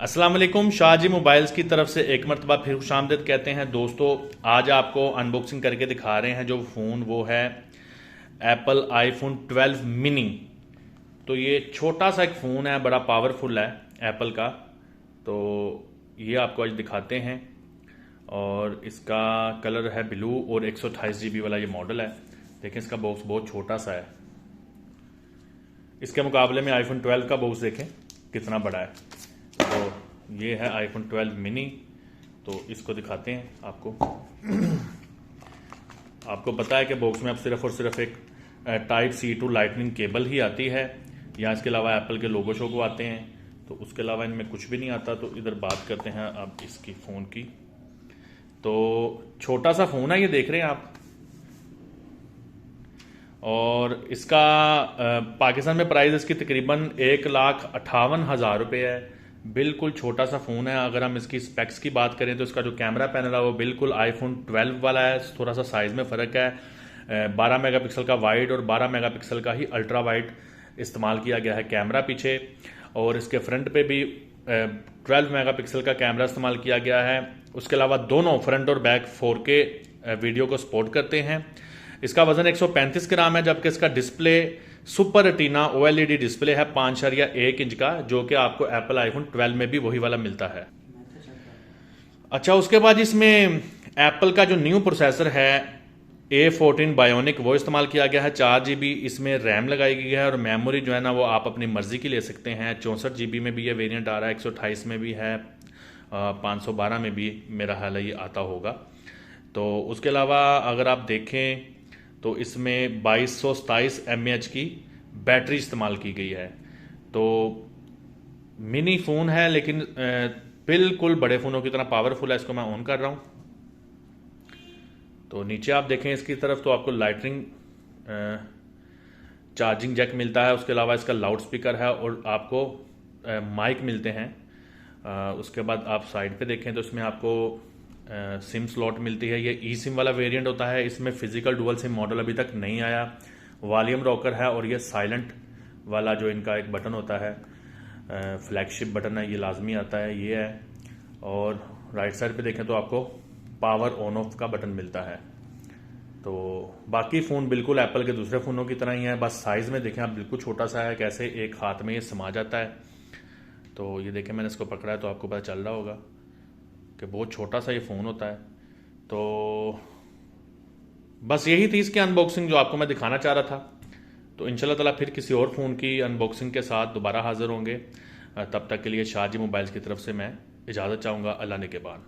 अस्सलाम वालेकुम, शाहजी मोबाइल्स की तरफ से एक मरतबा फिर खुशामदीद कहते हैं। दोस्तों, आज आपको अनबॉक्सिंग करके दिखा रहे हैं जो फ़ोन वो है एप्पल आईफोन 12 मिनी। तो ये छोटा सा एक फ़ोन है, बड़ा पावरफुल है एप्पल का। तो ये आपको आज दिखाते हैं और इसका कलर है ब्लू और 128 GB वाला ये मॉडल है। देखें इसका बॉक्स बहुत छोटा सा है, इसके मुकाबले में आईफोन 12 का बॉक्स देखें कितना बड़ा है। तो ये है आईफोन 12 मिनी। तो इसको दिखाते हैं आपको। आपको पता है कि बॉक्स में अब सिर्फ और सिर्फ एक type C to lightning cable ही आती है, या इसके अलावा एप्पल के लोगो शोगो आते हैं। तो उसके अलावा इनमें कुछ भी नहीं आता। तो इधर बात करते हैं अब इसकी फ़ोन की। तो छोटा सा फ़ोन है, ये देख रहे हैं आप। और इसका पाकिस्तान में प्राइस इसकी तकरीबन 1,58,000 रुपये है। बिल्कुल छोटा सा फ़ोन है। अगर हम इसकी स्पेक्स की बात करें तो इसका जो कैमरा पैनल है वो बिल्कुल आईफोन 12 वाला है, थोड़ा सा साइज़ में फ़र्क है। 12 मेगापिक्सल का वाइड और 12 मेगापिक्सल का ही अल्ट्रा वाइड इस्तेमाल किया गया है कैमरा पीछे। और इसके फ्रंट पे भी 12 मेगापिक्सल का कैमरा इस्तेमाल किया गया है। उसके अलावा दोनों फ्रंट और बैक 4K वीडियो को सपोर्ट करते हैं। इसका वजन 135 ग्राम है, जबकि इसका display super retina OLED display है 5.1 इंच का, जो कि आपको एप्पल आईफोन 12 में भी वही वाला मिलता है। अच्छा, उसके बाद इसमें एप्पल का जो न्यू प्रोसेसर है A14 बायोनिक वो इस्तेमाल किया गया है। 4 GB इसमें रैम लगाई गई है और मेमोरी जो है ना वो आप अपनी मर्जी की ले सकते हैं। 64 GB में भी ये वेरिएंट आ रहा है, 128 में भी है, 512 में भी मेरा हाल ये आता होगा। तो उसके अलावा अगर आप देखें तो इसमें 2227 mAh की बैटरी इस्तेमाल की गई है। तो मिनी फ़ोन है लेकिन बिल्कुल बड़े फ़ोनों की तरह पावरफुल है। इसको मैं ऑन कर रहा हूँ तो नीचे आप देखें इसकी तरफ तो आपको लाइटनिंग चार्जिंग जैक मिलता है। उसके अलावा इसका लाउड स्पीकर है और आपको माइक मिलते हैं। उसके बाद आप साइड पे देखें तो इसमें आपको सिम स्लॉट मिलती है। ये ई सिम वाला वेरिएंट होता है, इसमें फिजिकल डुअल सिम मॉडल अभी तक नहीं आया। वॉल्यूम रॉकर है और ये साइलेंट वाला जो इनका एक बटन होता है, फ्लैगशिप बटन है, ये लाजमी आता है, ये है। और राइट साइड पे देखें तो आपको पावर ऑन ऑफ का बटन मिलता है। तो बाकी फ़ोन बिल्कुल एप्पल के दूसरे फ़ोनों की तरह ही है, बस साइज़ में देखें आप बिल्कुल छोटा सा है, कैसे एक हाथ में ये समा जाता है। तो ये देखें मैंने इसको पकड़ा है तो आपको पता चल रहा होगा कि बहुत छोटा सा ये फ़ोन होता है। तो बस यही थी इसकी अनबॉक्सिंग जो आपको मैं दिखाना चाह रहा था। तो इंशाल्लाह ताला फिर किसी और फ़ोन की अनबॉक्सिंग के साथ दोबारा हाज़िर होंगे। तब तक के लिए शाहजी मोबाइल्स की तरफ से मैं इजाज़त चाहूँगा। अल्लाह ने के बाद।